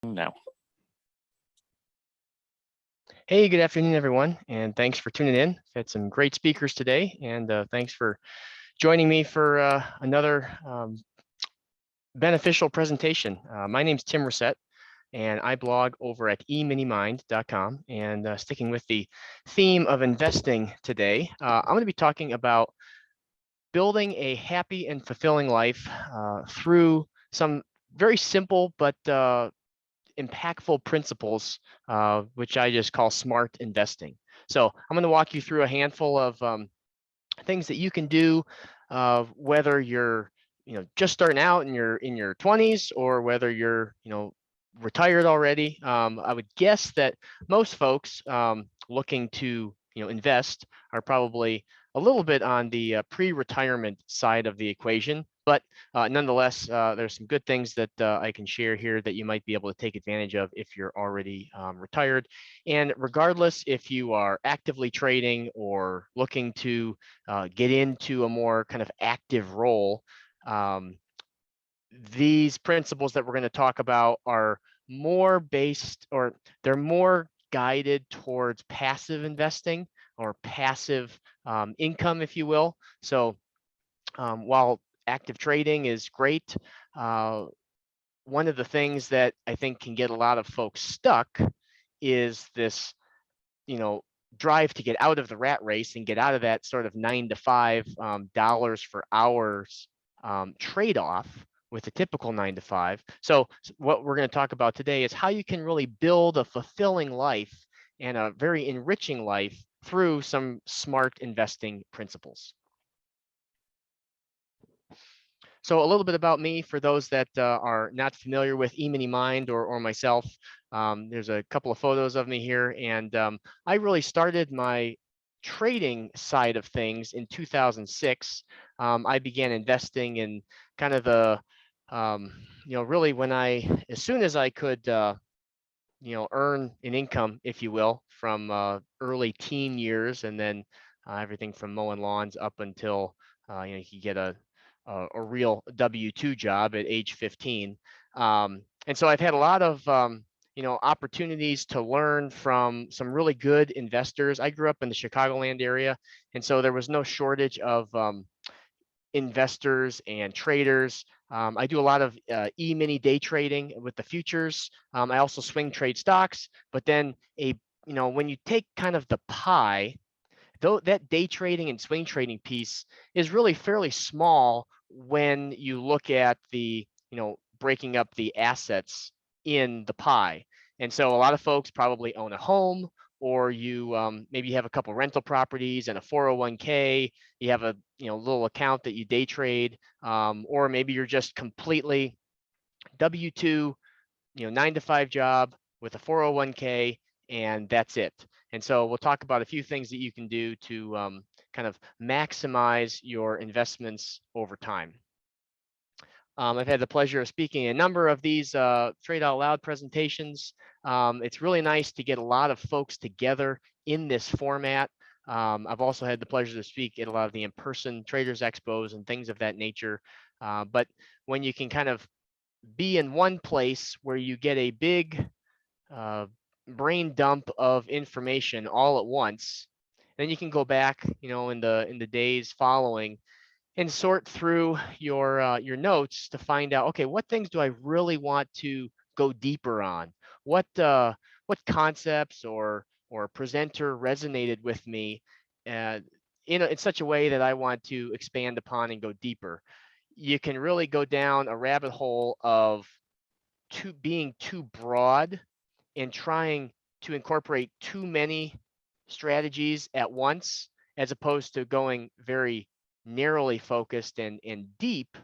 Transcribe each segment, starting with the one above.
Now. Hey, good afternoon, everyone, and thanks for tuning in. We've had some great speakers today, and thanks for joining me for another beneficial presentation. My name's Tim Racette, and I blog over at eminimind.com. And sticking with the theme of investing today, I'm going to be talking about building a happy and fulfilling life through some very simple but impactful principles, which I just call smart investing. So I'm going to walk you through a handful of things that you can do, whether you're just starting out in your 20s or whether you're retired already. I would guess that most folks looking to invest are probably a little bit on the pre-retirement side of the equation. But nonetheless, there's some good things that I can share here that you might be able to take advantage of if you're already retired. And regardless if you are actively trading or looking to get into a more kind of active role, these principles that we're going to talk about are more based, or they're more guided towards passive investing or passive income, if you will. So while active trading is great, one of the things that I think can get a lot of folks stuck is this, drive to get out of the rat race and get out of that sort of 9 to 5 dollars for hours trade-off with a typical 9 to 5. So what we're going to talk about today is how you can really build a fulfilling life and a very enriching life through some smart investing principles. So a little bit about me for those that are not familiar with eMiniMind or myself. There's a couple of photos of me here, and I really started my trading side of things in 2006. I began investing in kind of the, really when as soon as I could, earn an income, if you will, from early teen years, and then everything from mowing lawns up until you could get a real W-2 job at age 15. And so I've had a lot of opportunities to learn from some really good investors. I grew up in the Chicagoland area, and so there was no shortage of investors and traders. I do a lot of e-mini day trading with the futures. I also swing trade stocks, but then when you take kind of the pie, though that day trading and swing trading piece is really fairly small when you look at the, breaking up the assets in the pie. And so a lot of folks probably own a home, or you maybe you have a couple rental properties and a 401k. You have a little account that you day trade, or maybe you're just completely W-2, 9 to 5 job with a 401k, and that's it. And so we'll talk about a few things that you can do to kind of maximize your investments over time. I've had the pleasure of speaking in a number of these Trade Out Loud presentations. It's really nice to get a lot of folks together in this format. I've also had the pleasure to speak at a lot of the in-person traders expos and things of that nature. But when you can kind of be in one place where you get a big brain dump of information all at once, then you can go back, in the days following and sort through your notes to find out, okay, what things do I really want to go deeper on? What concepts or presenter resonated with me in such a way that I want to expand upon and go deeper? You can really go down a rabbit hole of being too broad and trying to incorporate too many strategies at once, as opposed to going very narrowly focused and deep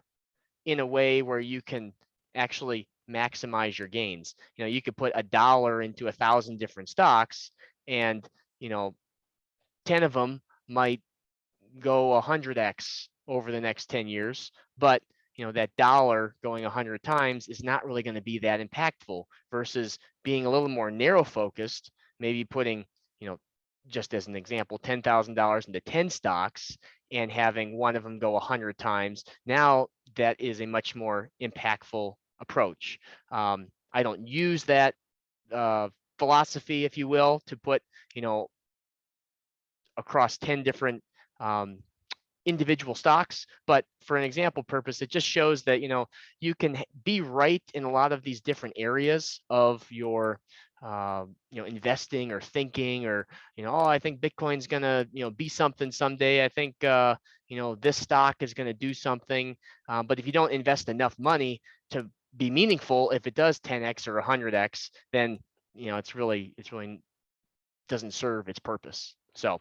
in a way where you can actually maximize your gains. You could put $1 into 1,000 different stocks, and 10 of them might go 100x over the next 10 years, but that dollar going 100 times is not really going to be that impactful, versus being a little more narrow focused, maybe putting, just as an example, $10,000 into 10 stocks and having one of them go 100 times. Now that is a much more impactful approach. I don't use that philosophy, if you will, to put, across 10 different um, individual stocks, but for an example purpose, it just shows that you can be right in a lot of these different areas of your investing or thinking, or oh, I think Bitcoin's gonna be something someday. I think this stock is gonna do something, but if you don't invest enough money to be meaningful, if it does 10x or 100x, then it's really doesn't serve its purpose. So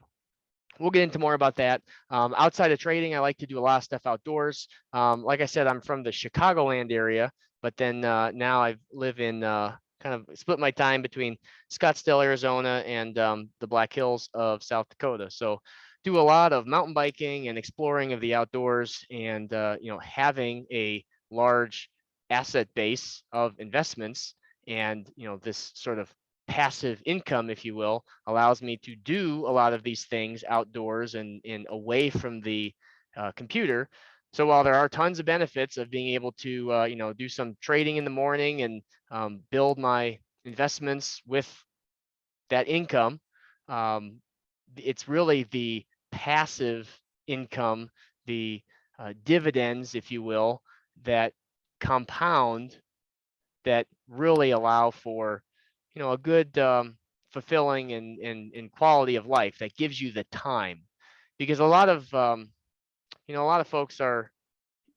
we'll get into more about that. Outside of trading, I like to do a lot of stuff outdoors. Like I said, I'm from the Chicagoland area, but then now I live in kind of split my time between Scottsdale, Arizona, and the Black Hills of South Dakota. So do a lot of mountain biking and exploring of the outdoors, and having a large asset base of investments, and this sort of passive income, if you will, allows me to do a lot of these things outdoors and away from the computer. So while there are tons of benefits of being able to do some trading in the morning and build my investments with that income, it's really the passive income, the dividends, if you will, that compound, that really allow for a good fulfilling and quality of life, that gives you the time. Because a lot of folks are,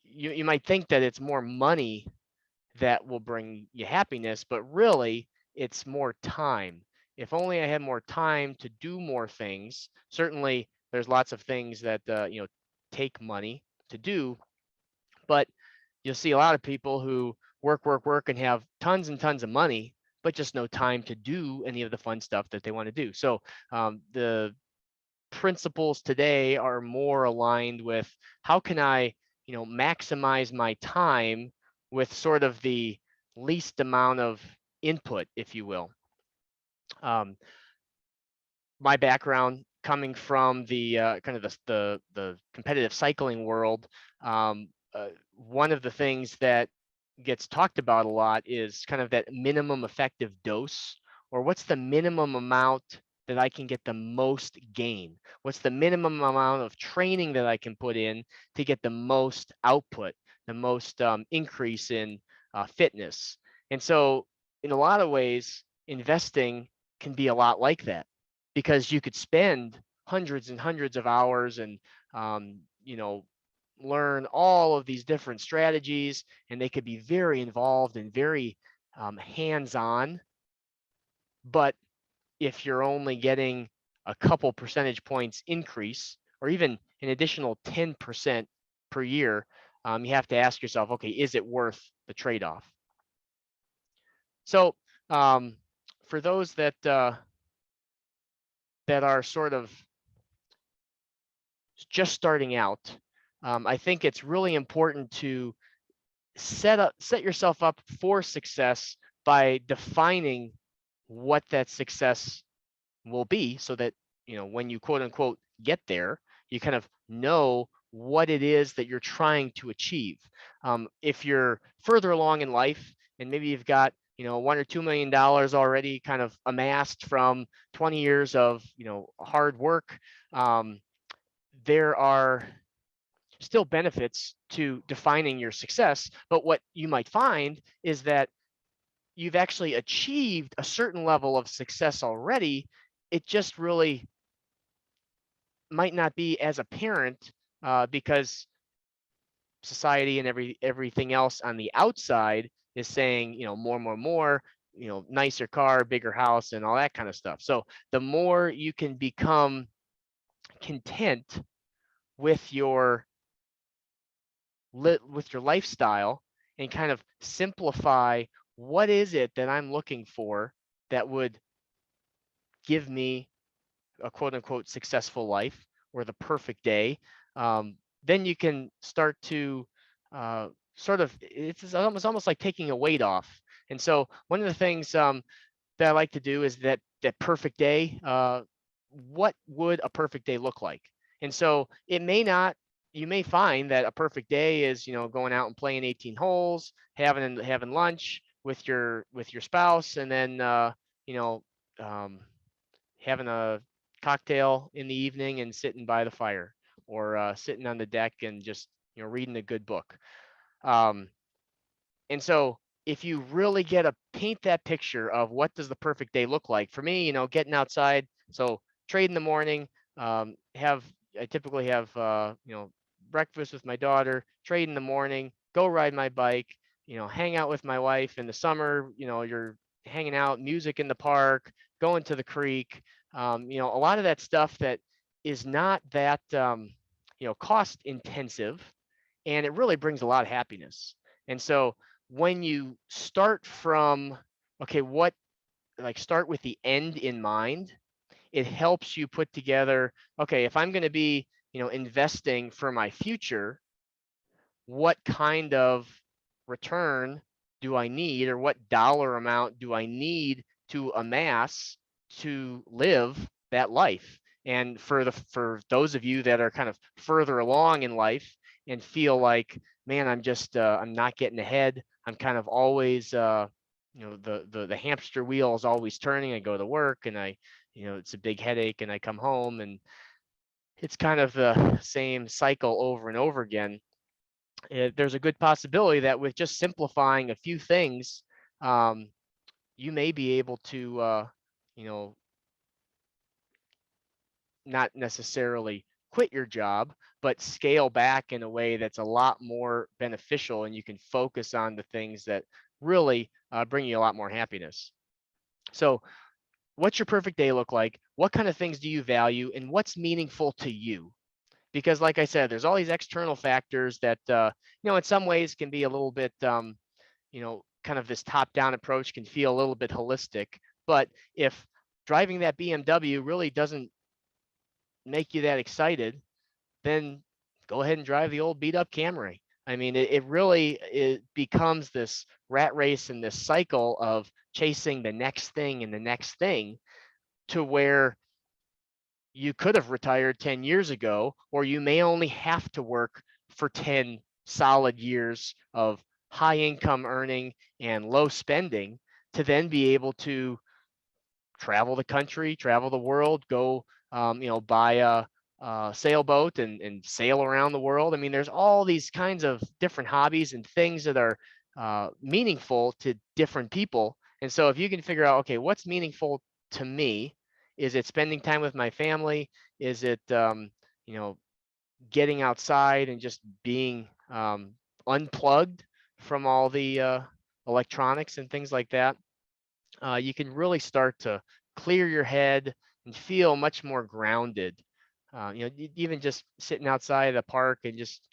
you might think that it's more money that will bring you happiness, but really it's more time. If only I had more time to do more things. Certainly there's lots of things that take money to do, but you'll see a lot of people who work and have tons and tons of money, but just no time to do any of the fun stuff that they want to do. So the principles today are more aligned with how can I maximize my time with sort of the least amount of input, if you will. My background coming from the kind of the competitive cycling world, one of the things that gets talked about a lot is kind of that minimum effective dose, or what's the minimum amount that I can get the most gain? What's the minimum amount of training that I can put in to get the most output, the most increase in fitness? And so in a lot of ways, investing can be a lot like that, because you could spend hundreds and hundreds of hours and learn all of these different strategies, and they could be very involved and very hands-on. But if you're only getting a couple percentage points increase, or even an additional 10% per year, you have to ask yourself, okay, is it worth the trade-off? So for those that are sort of just starting out, I think it's really important to set yourself up for success by defining what that success will be, so that when you quote unquote get there, you kind of know what it is that you're trying to achieve. If you're further along in life and maybe you've got $1 or $2 million already kind of amassed from 20 years of hard work, there are still benefits to defining your success. But what you might find is that you've actually achieved a certain level of success already. It just really might not be as apparent because society and everything else on the outside is saying, more, nicer car, bigger house, and all that kind of stuff. So the more you can become content with your lifestyle and kind of simplify, what is it that I'm looking for that would give me a quote unquote successful life or the perfect day, then you can start to it's almost like taking a weight off. And so one of the things that I like to do is that perfect day. What would a perfect day look like? And so you may find that a perfect day is going out and playing 18 holes, having lunch with your spouse, and then you know, um, having a cocktail in the evening and sitting by the fire, or sitting on the deck and just reading a good book. Um, and so if you really get to paint that picture of what does the perfect day look like, for me, getting outside, so trade in the morning, I typically have, breakfast with my daughter, trade in the morning, go ride my bike, hang out with my wife in the summer, you're hanging out, music in the park, going to the creek, a lot of that stuff that is not that, cost intensive, and it really brings a lot of happiness. And so when you start from, okay, start with the end in mind, it helps you put together, okay, if I'm going to be, investing for my future, what kind of return do I need, or what dollar amount do I need to amass to live that life? And for those of you that are kind of further along in life and feel like, man, I'm not getting ahead. I'm kind of always the hamster wheel is always turning. I go to work and it's a big headache, and I come home and it's kind of the same cycle over and over again. There's a good possibility that with just simplifying a few things, um, you may be able to, you know, not necessarily quit your job, but scale back in a way that's a lot more beneficial, and you can focus on the things that really bring you a lot more happiness. So, what's your perfect day look like? What kind of things do you value, and what's meaningful to you? Because like I said, there's all these external factors that in some ways can be a little bit kind of this top-down approach can feel a little bit holistic. But if driving that BMW really doesn't make you that excited, then go ahead and drive the old beat up Camry. I mean, it really becomes this rat race and this cycle of chasing the next thing and the next thing, to where you could have retired 10 years ago, or you may only have to work for 10 solid years of high income earning and low spending to then be able to travel the country, travel the world, go, buy a sailboat and sail around the world. I mean, there's all these kinds of different hobbies and things that are meaningful to different people. And so if you can figure out, okay, what's meaningful to me? Is it spending time with my family? Is it, getting outside and just being unplugged from all the electronics and things like that? You can really start to clear your head and feel much more grounded. Even just sitting outside the park and just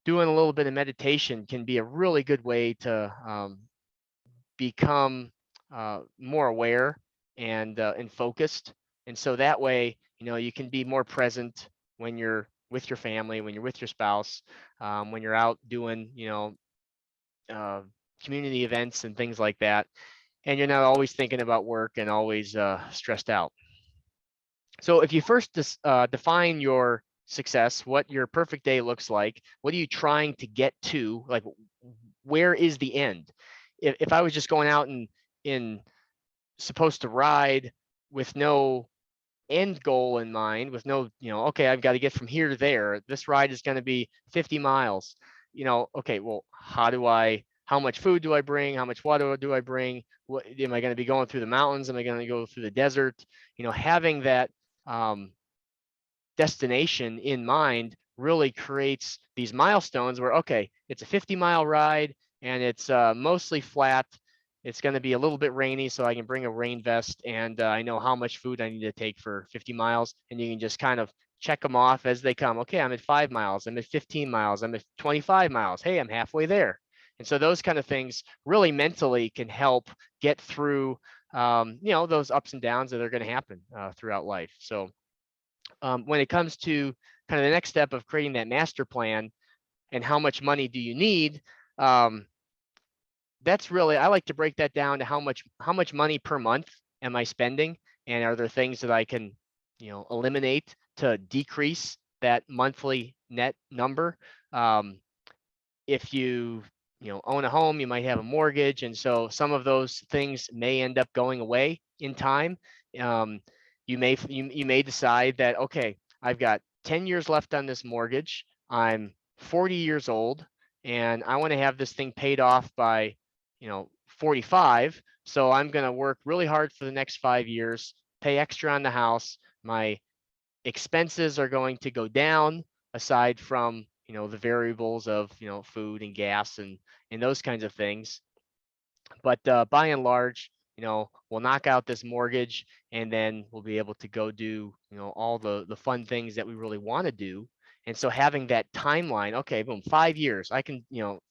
doing a little bit of meditation can be a really good way to become more aware and focused. And so that way, you can be more present when you're with your family, when you're with your spouse, when you're out doing, uh, community events and things like that. And you're not always thinking about work and always stressed out. So if you first define your success, what your perfect day looks like, what are you trying to get to? Like, where is the end? If I was just going out and in supposed to ride with no end goal in mind, with no, okay, I've got to get from here to there. This ride is going to be 50 miles. Okay, well, how much food do I bring? How much water do I bring? What am I going to be going through the mountains? Am I going to go through the desert? Having that destination in mind really creates these milestones where, okay, it's a 50-mile ride and it's mostly flat. It's going to be a little bit rainy, so I can bring a rain vest, and I know how much food I need to take for 50 miles. And you can just kind of check them off as they come. Okay, I'm at 5 miles. I'm at 15 miles. I'm at 25 miles. Hey, I'm halfway there. And so those kind of things really mentally can help get through, those ups and downs that are going to happen throughout life. So when it comes to kind of the next step of creating that master plan and how much money do you need, that's really, I like to break that down to how much money per month am I spending, and are there things that I can eliminate to decrease that monthly net number. If you own a home, you might have a mortgage, and so some of those things may end up going away in time. Um, you may decide that, okay, I've got 10 years left on this mortgage. I'm 40 years old, and I want to have this thing paid off by 45. So I'm going to work really hard for the next 5 years, pay extra on the house. My expenses are going to go down, aside from the variables of food and gas and those kinds of things. But by and large, we'll knock out this mortgage, and then we'll be able to go do all the fun things that we really want to do. And so having that timeline, okay, boom, 5 years, I can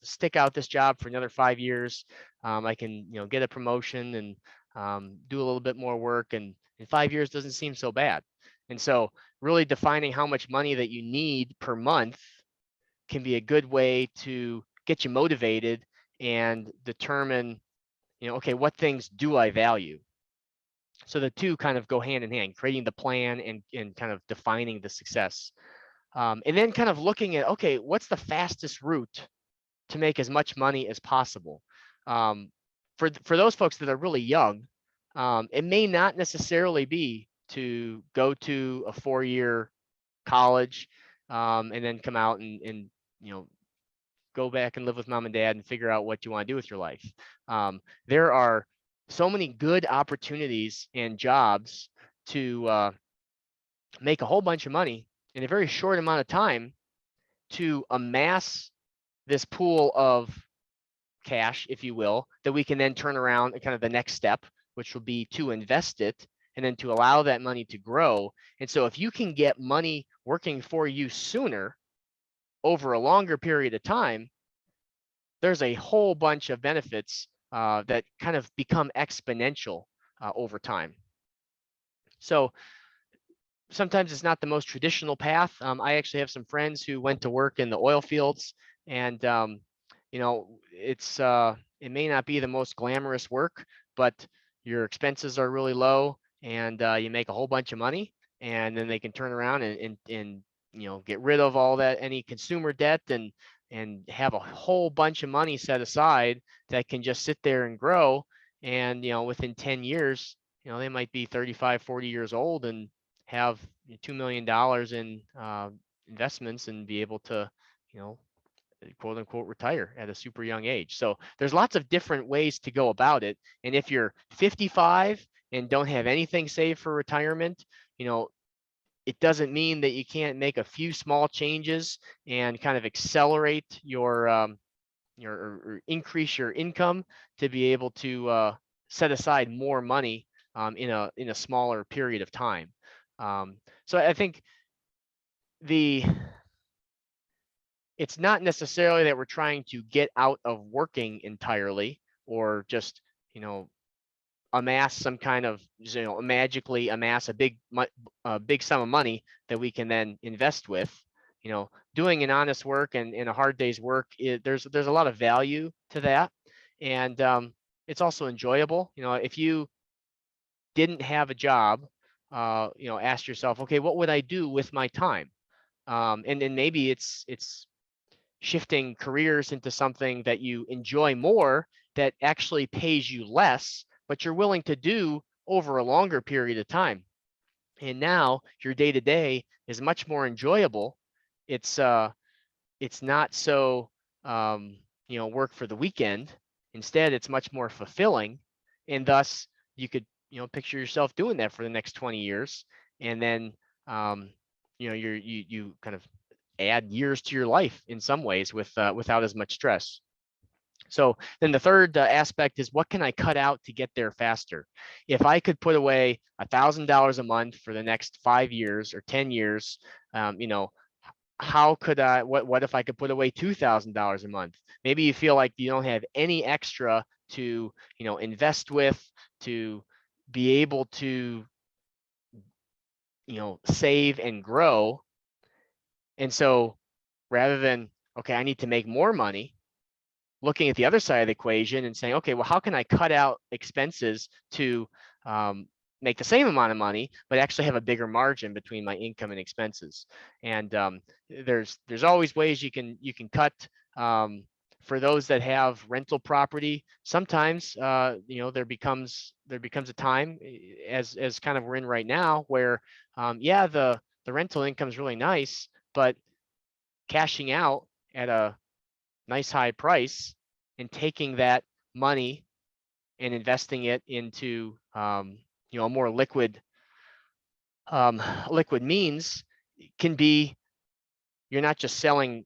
stick out this job for another 5 years. I can get a promotion and do a little bit more work, and in 5 years doesn't seem so bad. And so really defining how much money that you need per month can be a good way to get you motivated and determine, okay, what things do I value? So the two kind of go hand in hand, creating the plan and kind of defining the success. And then kind of looking at, okay, what's the fastest route to make as much money as possible? For those folks that are really young, it may not necessarily be to go to a 4-year college, and then come out and go back and live with mom and dad and figure out what you want to do with your life. There are so many good opportunities and jobs to make a whole bunch of money in a very short amount of time, to amass this pool of cash, if you will, that we can then turn around and kind of the next step, which will be to invest it and then to allow that money to grow. And so if you can get money working for you sooner over a longer period of time, there's a whole bunch of benefits that kind of become exponential over time. So sometimes it's not the most traditional path. I actually have some friends who went to work in the oil fields, and it may not be the most glamorous work, but your expenses are really low, and you make a whole bunch of money, and then they can turn around and get rid of all that, any consumer debt, and have a whole bunch of money set aside that can just sit there and grow. And within 10 years, they might be 35, 40 years old and have $2 million in investments and be able to, quote unquote, retire at a super young age. So there's lots of different ways to go about it. And if you're 55 and don't have anything saved for retirement, it doesn't mean that you can't make a few small changes and kind of accelerate or increase your income to be able to set aside more money in a smaller period of time. So I think it's not necessarily that we're trying to get out of working entirely, or just amass some kind of magically amass a big sum of money that we can then invest with. Doing an honest work and a hard day's work, there's a lot of value to that, and it's also enjoyable. If you didn't have a job, ask yourself, okay, what would I do with my time? And then maybe it's shifting careers into something that you enjoy more, that actually pays you less, but you're willing to do over a longer period of time. And now your day to day is much more enjoyable. It's not so work for the weekend. Instead, it's much more fulfilling, and thus you could picture yourself doing that for the next 20 years, and then you kind of add years to your life in some ways without as much stress. So then the third aspect is, what can I cut out to get there faster? If I could put away $1,000 a month for the next 5 years or 10 years, how could I, what if I could put away $2,000 a month? Maybe you feel like you don't have any extra to, invest with, to be able to, save and grow. And so rather than, okay, I need to make more money, looking at the other side of the equation and saying, okay, well, how can I cut out expenses to make the same amount of money, but actually have a bigger margin between my income and expenses? And there's always ways you can cut For those that have rental property, sometimes there becomes a time, as kind of we're in right now, where yeah, the rental income is really nice, but cashing out at a nice high price and taking that money and investing it into a more liquid means can be, you're not just selling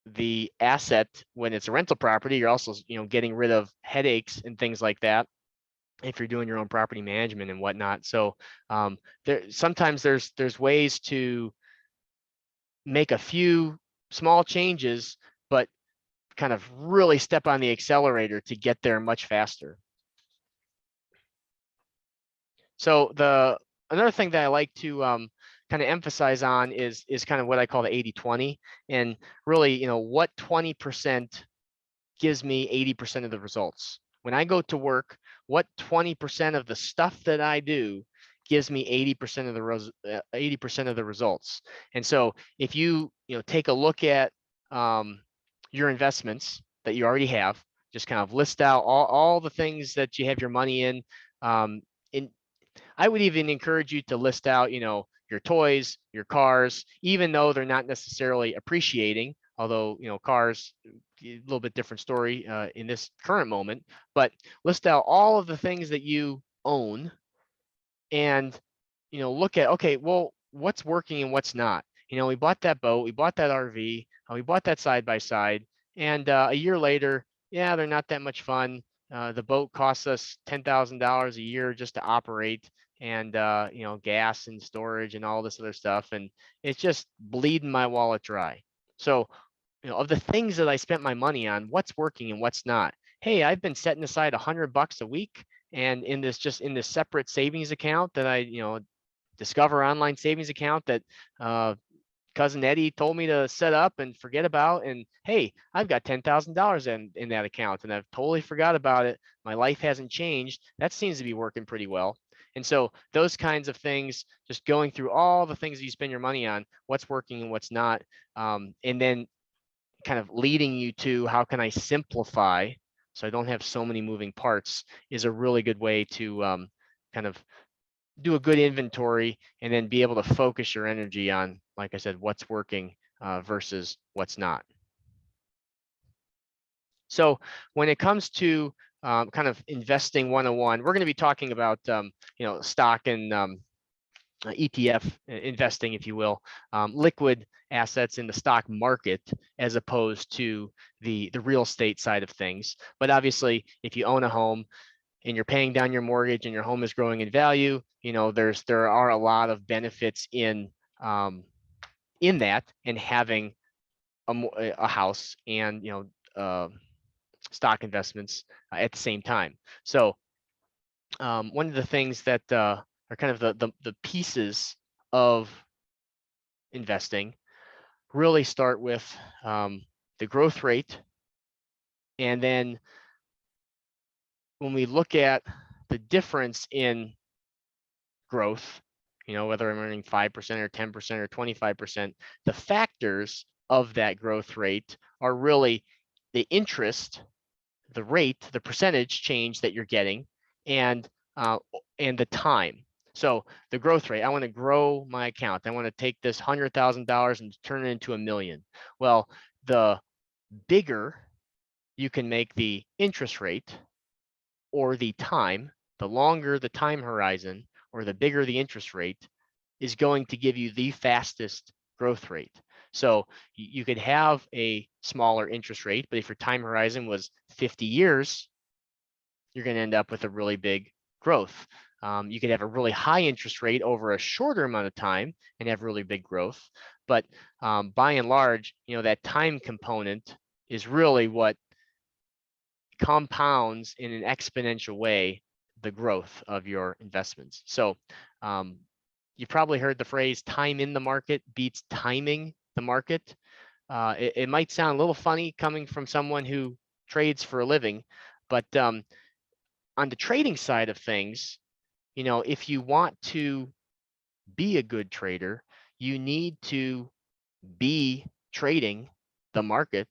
the asset when it's a rental property, you're also getting rid of headaches and things like that if you're doing your own property management and whatnot. So sometimes there's ways to make a few small changes, but kind of really step on the accelerator to get there much faster. So another thing that I like to kind of emphasize on is kind of what I call the 80-20, and really, what 20% gives me 80% of the results. When I go to work, what 20% of the stuff that I do gives me 80% of the 80% of the results. And so if you take a look at your investments that you already have, just kind of list out all the things that you have your money in. In I would even encourage you to list out, your toys, your cars, even though they're not necessarily appreciating, although, cars, a little bit different story in this current moment, but list out all of the things that you own and, look at, okay, well, what's working and what's not. We bought that boat, we bought that RV, we bought that side by side, and a year later, yeah, they're not that much fun. The boat costs us $10,000 a year just to operate, and gas and storage and all this other stuff, and it's just bleeding my wallet dry. So, of the things that I spent my money on, what's working and what's not. Hey, I've been setting aside $100 a week, and in this separate savings account that I Discover online savings account that cousin Eddie told me to set up and forget about. And hey, I've got $10,000 in that account, and I've totally forgot about it. My life hasn't changed. That seems to be working pretty well. And so those kinds of things, just going through all the things that you spend your money on, what's working and what's not, and then kind of leading you to how can I simplify so I don't have so many moving parts, is a really good way to kind of do a good inventory and then be able to focus your energy on, like I said, what's working versus what's not. So when it comes to kind of investing 101, we're going to be talking about stock and ETF investing, if you will, liquid assets in the stock market as opposed to the real estate side of things. But obviously, if you own a home and you're paying down your mortgage and your home is growing in value, there are a lot of benefits in that, and having a house and stock investments at the same time. So one of the things that are kind of the pieces of investing really start with the growth rate, and then when we look at the difference in growth, whether I'm earning 5% or 10% or 25%, the factors of that growth rate are really the interest, the rate, the percentage change that you're getting, and the time. So the growth rate, I want to grow my account. I want to take this $100,000 and turn it into $1 million. Well, the bigger you can make the interest rate, or the time, the longer the time horizon, or the bigger the interest rate, is going to give you the fastest growth rate. So you could have a smaller interest rate, but if your time horizon was 50 years, you're going to end up with a really big growth. You could have a really high interest rate over a shorter amount of time and have really big growth. But by and large, that time component is really what compounds in an exponential way the growth of your investments. So you probably heard the phrase time in the market beats timing the market. It might sound a little funny coming from someone who trades for a living, but on the trading side of things, if you want to be a good trader, you need to be trading the market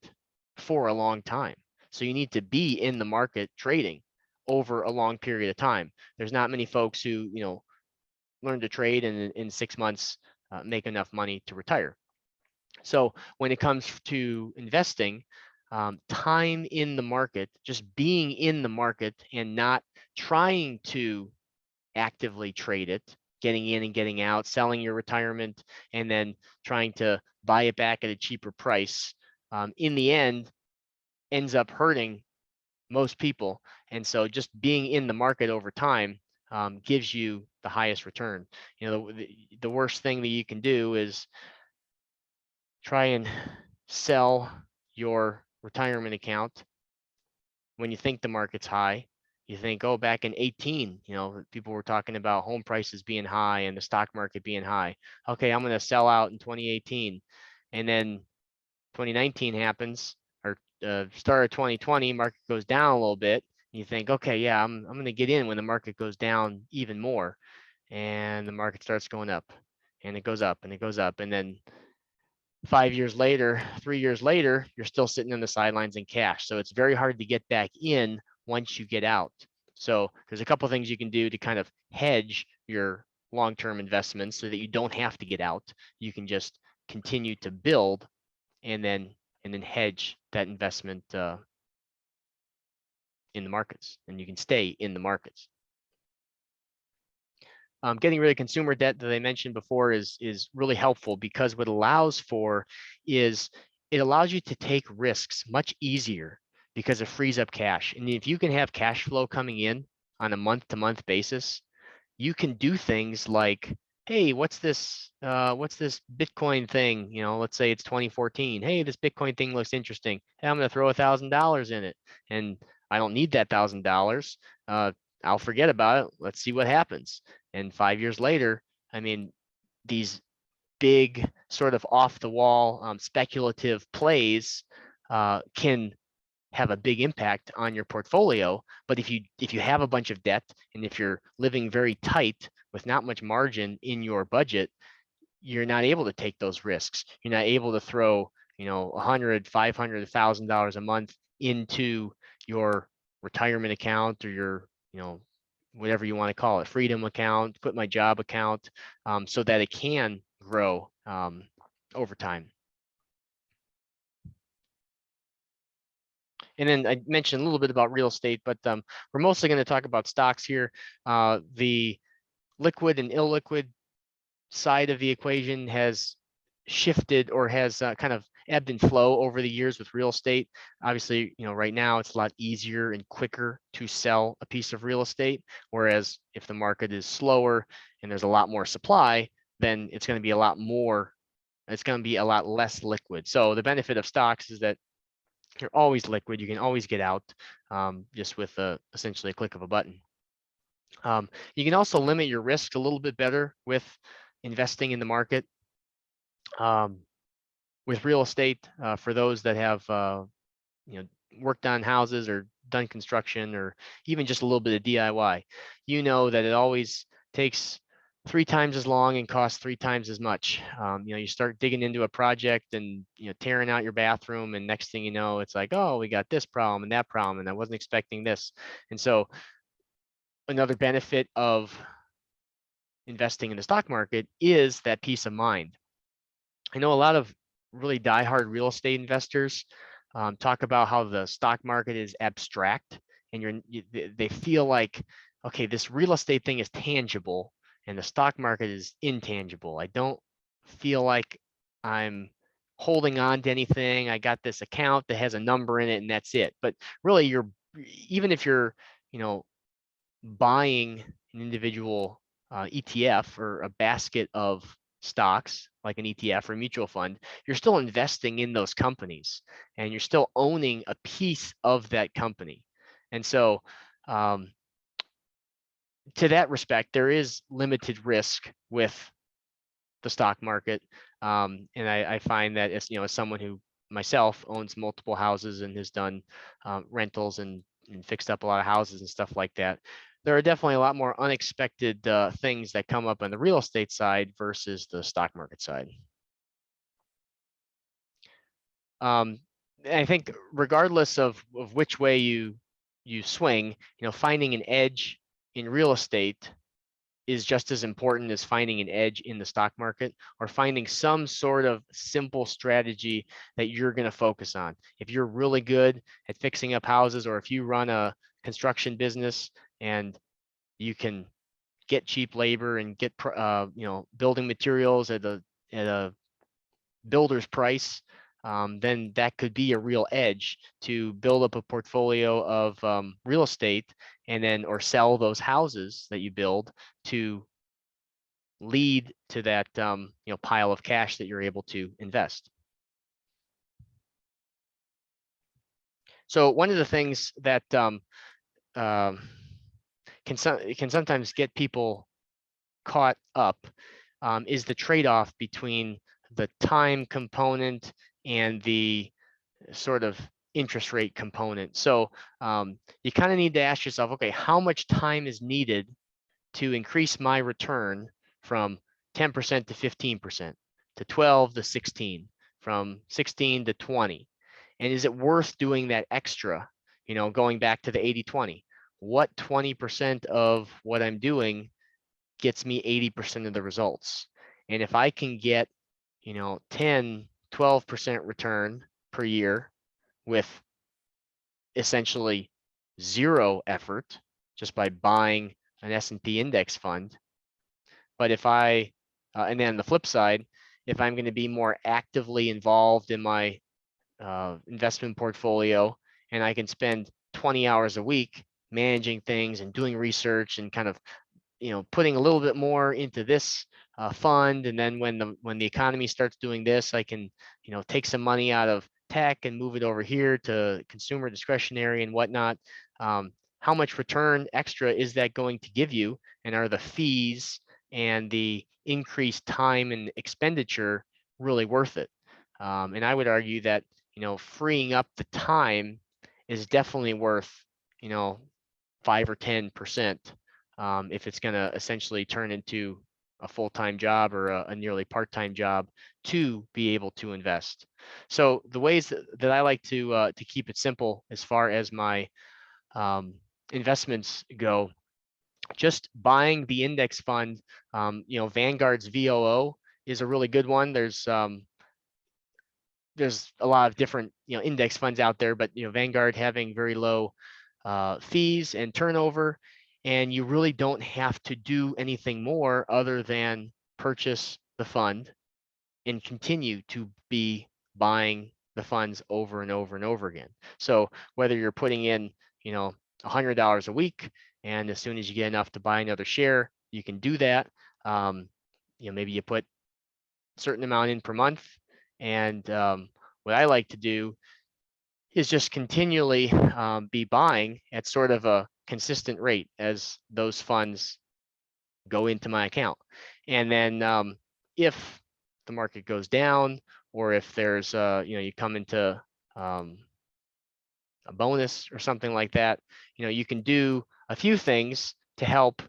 for a long time. So you need to be in the market trading over a long period of time. There's not many folks who, learn to trade and in 6 months make enough money to retire. So when it comes to investing, time in the market, just being in the market and not trying to actively trade it, getting in and getting out, selling your retirement, and then trying to buy it back at a cheaper price, in the end ends up hurting most people. And so just being in the market over time gives you the highest return. The worst thing that you can do is try and sell your retirement account when you think the market's high. You think, oh, back in 18, people were talking about home prices being high and the stock market being high. Okay, I'm going to sell out in 2018. And then 2019 happens, or start of 2020, market goes down a little bit. You think, okay, yeah, I'm going to get in when the market goes down even more. And the market starts going up, and it goes up, and it goes up. And then 5 years later, 3 years later, you're still sitting on the sidelines in cash. So it's very hard to get back in once you get out. So there's a couple of things you can do to kind of hedge your long-term investments so that you don't have to get out. You can just continue to build and then hedge that investment in the markets, and you can stay in the markets. Getting rid of consumer debt that I mentioned before is really helpful, because what it allows for is it allows you to take risks much easier because it frees up cash. And if you can have cash flow coming in on a month-to-month basis, you can do things like, hey, what's this Bitcoin thing? Let's say it's 2014. Hey, this Bitcoin thing looks interesting. Hey, I'm going to throw $1,000 in it, and I don't need that $1,000. I'll forget about it. Let's see what happens. And 5 years later, I mean, these big sort of off the wall speculative plays can have a big impact on your portfolio. But if you have a bunch of debt, and if you're living very tight with not much margin in your budget, you're not able to take those risks. You're not able to throw, $100, $500, $1,000 a month into your retirement account, or your, whatever you want to call it, freedom account, quit my job account, so that it can grow over time. And then I mentioned a little bit about real estate, but we're mostly going to talk about stocks here. The liquid and illiquid side of the equation has shifted, or has kind of ebbed and flow over the years with real estate. Obviously, right now it's a lot easier and quicker to sell a piece of real estate, whereas if the market is slower and there's a lot more supply, then it's going to be a lot less liquid. So the benefit of stocks is that you're always liquid. You can always get out just with essentially a click of a button. You can also limit your risk a little bit better with investing in the market. With real estate, for those that have worked on houses or done construction, or even just a little bit of DIY, that it always takes 3 times as long and costs 3 times as much. You start digging into a project and tearing out your bathroom, and next thing you know, it's like, oh, we got this problem and that problem, and I wasn't expecting this. And so another benefit of investing in the stock market is that peace of mind. I know a lot of really diehard real estate investors talk about how the stock market is abstract, and they feel like, okay, this real estate thing is tangible and the stock market is intangible. I don't feel like I'm holding on to anything. I got this account that has a number in it and that's it. But really, even if you're, buying an individual ETF or a basket of stocks like an ETF or a mutual fund, you're still investing in those companies, and you're still owning a piece of that company. And so to that respect, there is limited risk with the stock market. And I find that as someone who myself owns multiple houses and has done rentals and fixed up a lot of houses and stuff like that, there are definitely a lot more unexpected things that come up on the real estate side versus the stock market side. I think regardless of which way you swing, finding an edge in real estate is just as important as finding an edge in the stock market, or finding some sort of simple strategy that you're going to focus on. If you're really good at fixing up houses, or if you run a construction business and you can get cheap labor and get building materials at a builder's price, then that could be a real edge to build up a portfolio of real estate, and then or sell those houses that you build to lead to that pile of cash that you're able to invest. So one of the things that can sometimes get people caught up is the trade-off between the time component and the sort of interest rate component. So you kind of need to ask yourself, okay, how much time is needed to increase my return from 10% to 15%, to 12 to 16, from 16 to 20? And is it worth doing that extra, going back to the 80-20? What 20% of what I'm doing gets me 80% of the results? And if I can get, 10, 12% return per year with essentially zero effort, just by buying an S&P index fund. But if and then on the flip side, if I'm going to be more actively involved in my investment portfolio, and I can spend 20 hours a week managing things and doing research and kind of putting a little bit more into this fund, and then when the economy starts doing this, I can take some money out of tech and move it over here to consumer discretionary and whatnot. How much return extra is that going to give you, and are the fees and the increased time and expenditure really worth it? And I would argue that freeing up the time is definitely worth 5 or 10%, if it's going to essentially turn into a full-time job or a nearly part-time job to be able to invest. So the ways that I like to keep it simple as far as my investments go, just buying the index fund. Vanguard's VOO is a really good one. There's a lot of different index funds out there, but Vanguard having very low fees and turnover, and you really don't have to do anything more other than purchase the fund and continue to be buying the funds over and over and over again. So whether you're putting in $100 a week, and as soon as you get enough to buy another share, you can do that. Maybe you put a certain amount in per month, and what I like to do is just continually be buying at sort of a consistent rate as those funds go into my account. And then if the market goes down, or if there's you come into a bonus or something like that, you can do a few things to help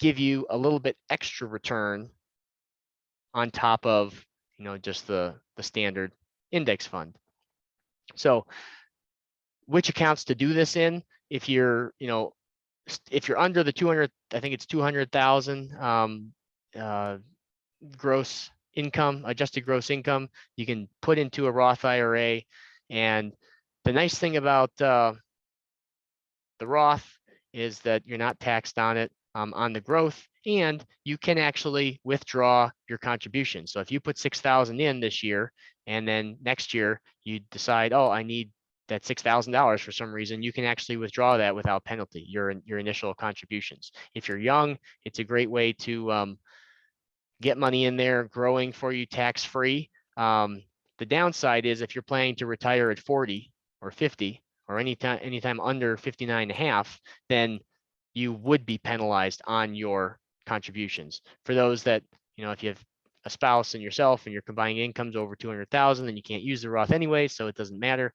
give you a little bit extra return on top of just the standard index fund. So which accounts to do this in? If you're under the 200, I think it's 200,000 gross income, adjusted gross income, you can put into a Roth IRA. And the nice thing about the Roth is that you're not taxed on it on the growth, and you can actually withdraw your contribution. So if you put 6,000 in this year, and then next year you decide, oh, I need that $6,000 for some reason, you can actually withdraw that without penalty, your initial contributions. If you're young, it's a great way to get money in there growing for you tax-free. The downside is if you're planning to retire at 40 or 50 or anytime under 59 and a half, then you would be penalized on your contributions. For those that, if you have a spouse and yourself and your combined incomes over 200,000, then you can't use the Roth anyway, so it doesn't matter.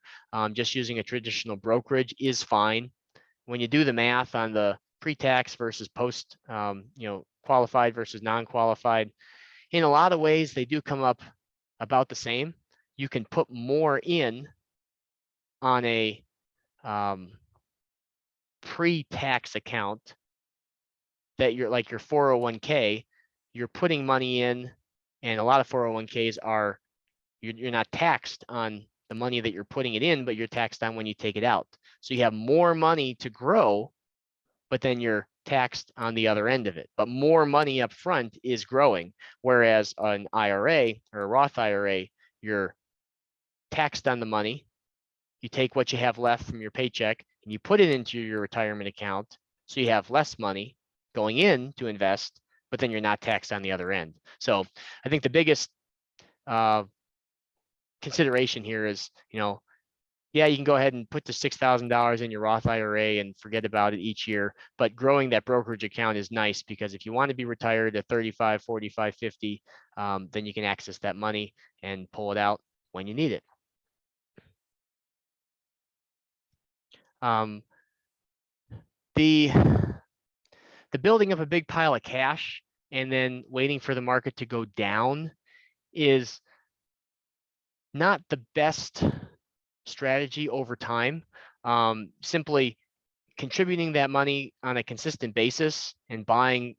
Just using a traditional brokerage is fine. When you do the math on the pre-tax versus post, qualified versus non-qualified, in a lot of ways they do come up about the same. you can put more in on a pre-tax account that you're like your 401k, you're putting money in, and a lot of 401ks are, you're not taxed on the money that you're putting it in, but you're taxed on when you take it out. So you have more money to grow, but then you're taxed on the other end of it. But more money up front is growing, whereas an IRA or a Roth IRA, you're taxed on the money. You take what you have left from your paycheck and you put it into your retirement account. So you have less money going in to invest, but then you're not taxed on the other end. So I think the biggest consideration here is, yeah, you can go ahead and put the $6,000 in your Roth IRA and forget about it each year, but growing that brokerage account is nice because if you want to be retired at 35, 45, 50, then you can access that money and pull it out when you need it. The building of a big pile of cash and then waiting for the market to go down is not the best strategy over time. Simply contributing that money on a consistent basis and buying,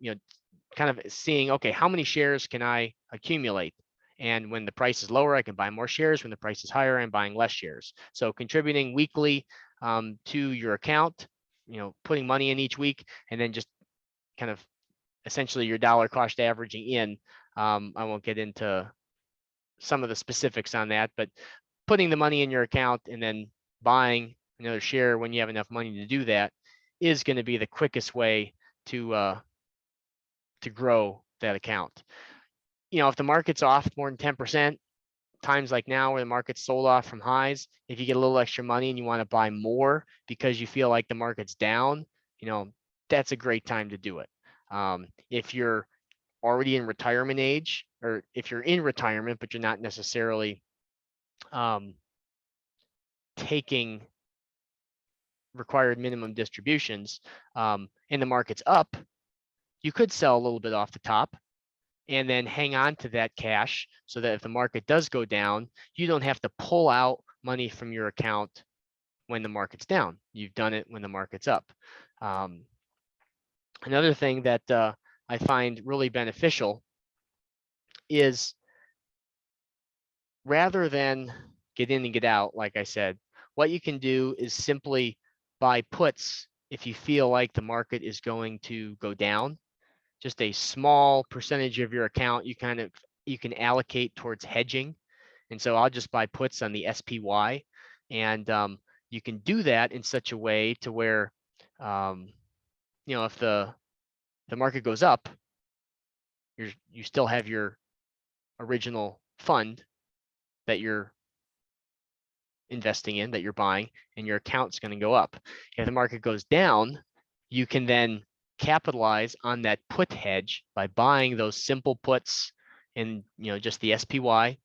kind of seeing, okay, how many shares can I accumulate? And when the price is lower, I can buy more shares. When the price is higher, I'm buying less shares. So contributing weekly to your account, putting money in each week, and then just kind of essentially your dollar cost averaging in. I won't get into some of the specifics on that, but putting the money in your account and then buying another share when you have enough money to do that is going to be the quickest way to grow that account. If the market's off more than 10%, times like now where the market's sold off from highs, if you get a little extra money and you want to buy more because you feel like the market's down, that's a great time to do it. If you're already in retirement age, or if you're in retirement but you're not necessarily taking required minimum distributions, and the market's up, you could sell a little bit off the top and then hang on to that cash so that if the market does go down, you don't have to pull out money from your account when the market's down. You've done it when the market's up. Another thing that I find really beneficial is, rather than get in and get out, like I said, what you can do is simply buy puts if you feel like the market is going to go down. Just a small percentage of your account you can allocate towards hedging. And so I'll just buy puts on the SPY, and you can do that in such a way to where if the market goes up, you still have your original fund that you're investing in, that you're buying, and your account's going to go up. If the market goes down, you can then capitalize on that put hedge by buying those simple puts in just the SPY,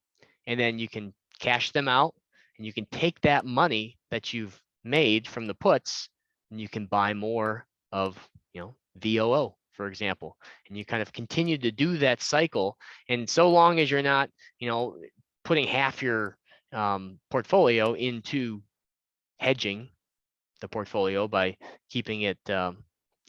and then you can cash them out, and you can take that money that you've made from the puts and you can buy more of VOO, for example, and you kind of continue to do that cycle. And so long as you're not putting half your portfolio into hedging the portfolio by keeping it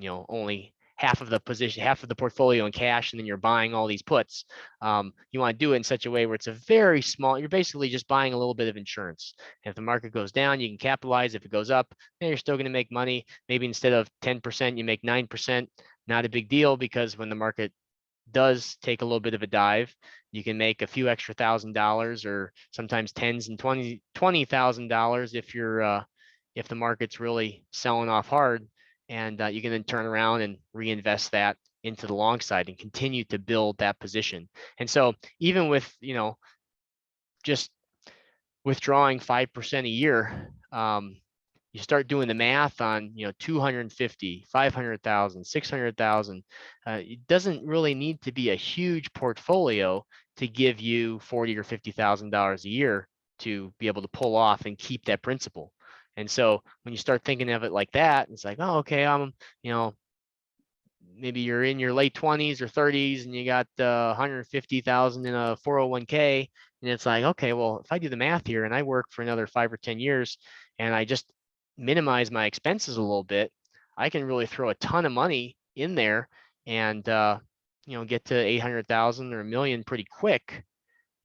only half of the portfolio in cash, and then you're buying all these puts. You want to do it in such a way where it's a very small, you're basically just buying a little bit of insurance. And if the market goes down, you can capitalize. If it goes up, then you're still going to make money. Maybe instead of 10%, you make 9%. Not a big deal, because when the market does take a little bit of a dive, you can make a few extra $1,000, or sometimes tens and $20,000 if the market's really selling off hard, and you can then turn around and reinvest that into the long side and continue to build that position. And so even with just withdrawing 5% a year, you start doing the math on 250, 500,000, 600,000. It doesn't really need to be a huge portfolio to give you $40,000 or $50,000 a year to be able to pull off and keep that principal. And so when you start thinking of it like that, it's like, oh, okay, maybe you're in your late 20s or 30s and you got 150,000 in a 401k, and it's like, okay, well, if I do the math here and I work for another 5 or 10 years and I just minimize my expenses a little bit, I can really throw a ton of money in there and get to 800,000 or a million pretty quick,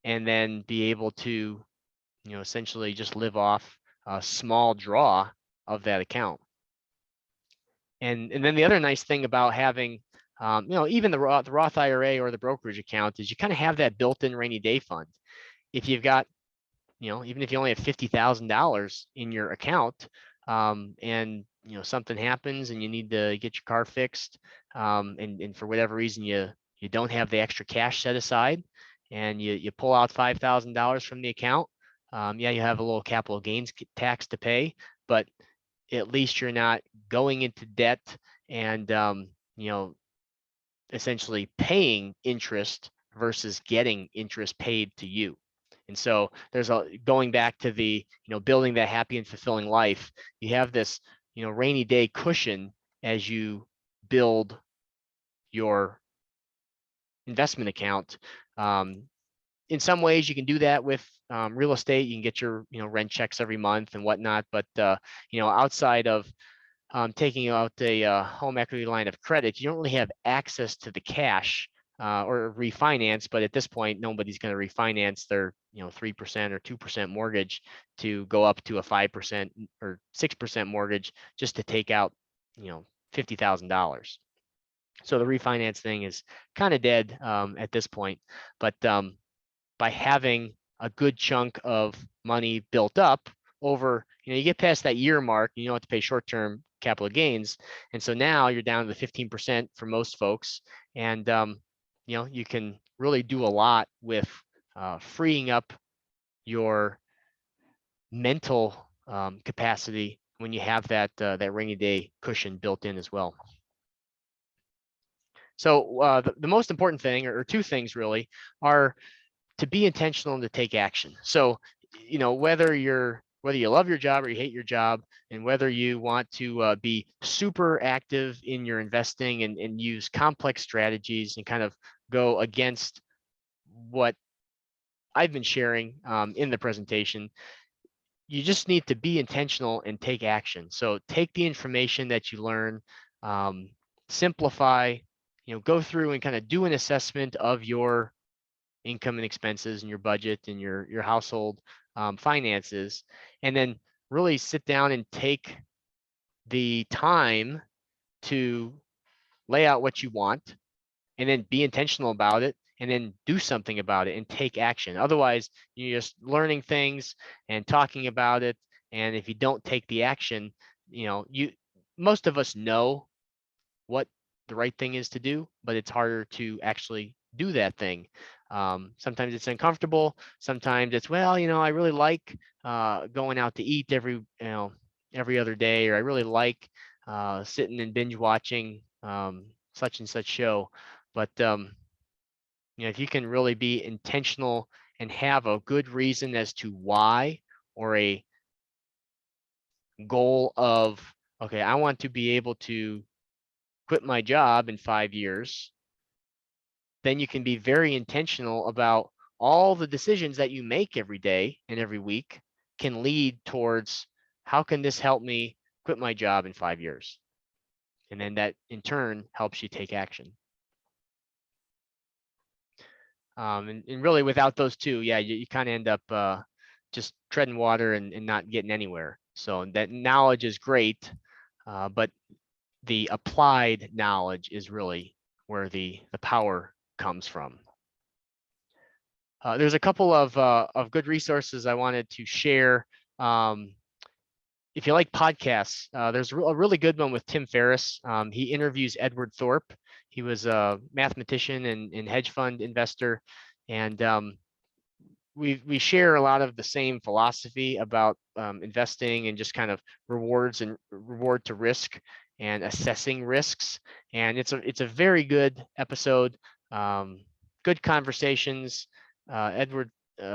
and then be able to essentially just live off a small draw of that account. And then the other nice thing about having, even the Roth IRA or the brokerage account is you kind of have that built-in rainy day fund. If you've got, even if you only have $50,000 in your account, and something happens and you need to get your car fixed, and for whatever reason you don't have the extra cash set aside, and you pull out $5,000 from the account, yeah, you have a little capital gains tax to pay, but at least you're not going into debt and essentially paying interest versus getting interest paid to you. And so there's going back to the building that happy and fulfilling life. You have this rainy day cushion as you build your investment account. In some ways, you can do that with real estate. You can get your rent checks every month and whatnot. But outside of taking out a home equity line of credit, you don't really have access to the cash or refinance. But at this point, nobody's going to refinance their 3% or 2% mortgage to go up to a 5% or 6% mortgage just to take out $50,000. So the refinance thing is kind of dead at this point. But by having a good chunk of money built up over, you get past that year mark, you don't have to pay short-term capital gains. And so now you're down to the 15% for most folks. And, you can really do a lot with freeing up your mental capacity when you have that rainy day cushion built in as well. So the most important thing, or two things really, are to be intentional and to take action. So, whether you love your job or you hate your job, and whether you want to be super active in your investing and use complex strategies and kind of go against what I've been sharing in the presentation, you just need to be intentional and take action. So take the information that you learn, simplify, go through and kind of do an assessment of your income and expenses and your budget and your household finances, and then really sit down and take the time to lay out what you want, and then be intentional about it, and then do something about it and take action. Otherwise, you're just learning things and talking about it, and if you don't take the action, most of us know what the right thing is to do, but it's harder to actually do that thing. Sometimes it's uncomfortable. Sometimes it's, well, I really like going out to eat every other day, or I really like sitting and binge watching such and such show. But if you can really be intentional and have a good reason as to why, or a goal of, okay, I want to be able to quit my job in 5 years, then you can be very intentional about all the decisions that you make every day and every week can lead towards, how can this help me quit my job in 5 years? And then that in turn helps you take action. And really without those two, yeah, you kind of end up just treading water and not getting anywhere. So that knowledge is great, but the applied knowledge is really where the power comes from. There's a couple of good resources I wanted to share. If you like podcasts, there's a really good one with Tim Ferriss. He interviews Edward Thorp. He was a mathematician and hedge fund investor, and we share a lot of the same philosophy about investing and just kind of reward to risk and assessing risks. And it's a very good episode. Good conversations. Edward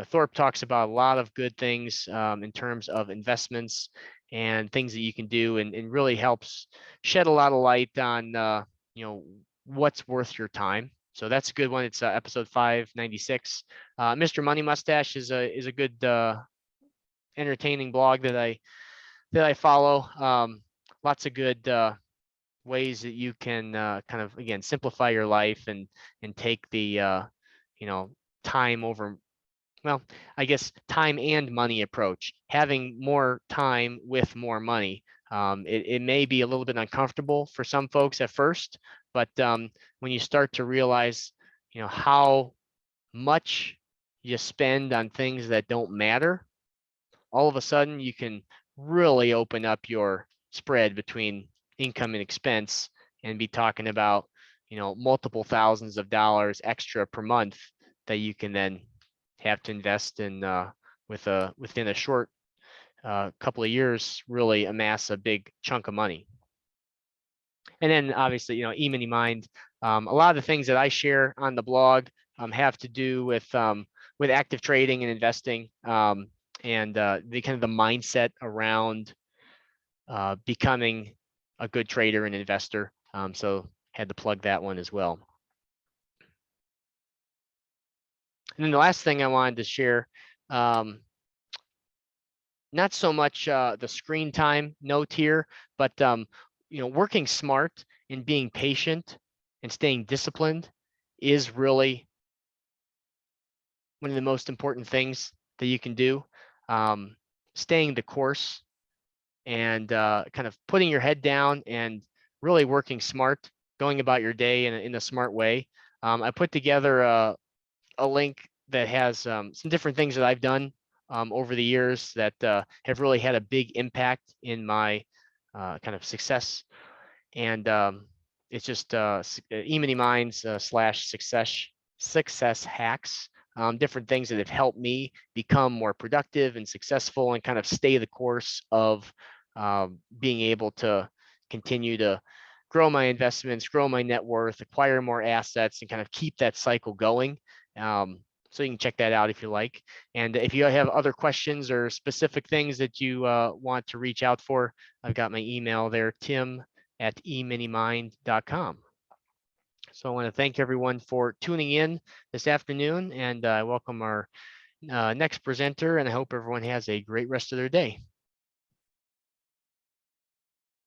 Thorp talks about a lot of good things in terms of investments and things that you can do, and really helps shed a lot of light on what's worth your time. So that's a good one. It's episode 596. Mr. Money Mustache is a good entertaining blog that I follow. Lots of good ways that you can kind of, again, simplify your life and take the time over, well, I guess time and money approach. Having more time with more money. It may be a little bit uncomfortable for some folks at first, but when you start to realize, how much you spend on things that don't matter, all of a sudden you can really open up your spread between income and expense and be talking about, multiple thousands of dollars extra per month that you can then have to invest in within a short couple of years, really amass a big chunk of money. And then obviously, E-mini Mind. A lot of the things that I share on the blog have to do with active trading and investing, and the kind of the mindset around becoming a good trader and investor. So had to plug that one as well. And then the last thing I wanted to share, not so much the screen time note here, but working smart and being patient and staying disciplined is really one of the most important things that you can do. Staying the course and kind of putting your head down and really working smart, going about your day in a smart way. I put together a link that has some different things that I've done over the years that have really had a big impact in my kind of success. And it's just E-mini Minds /success hacks. Different things that have helped me become more productive and successful and kind of stay the course of being able to continue to grow my investments, grow my net worth, acquire more assets, and kind of keep that cycle going. So you can check that out if you like. And if you have other questions or specific things that you want to reach out for, I've got my email there, tim@eminimind.com. So I want to thank everyone for tuning in this afternoon, and I welcome our next presenter, and I hope everyone has a great rest of their day.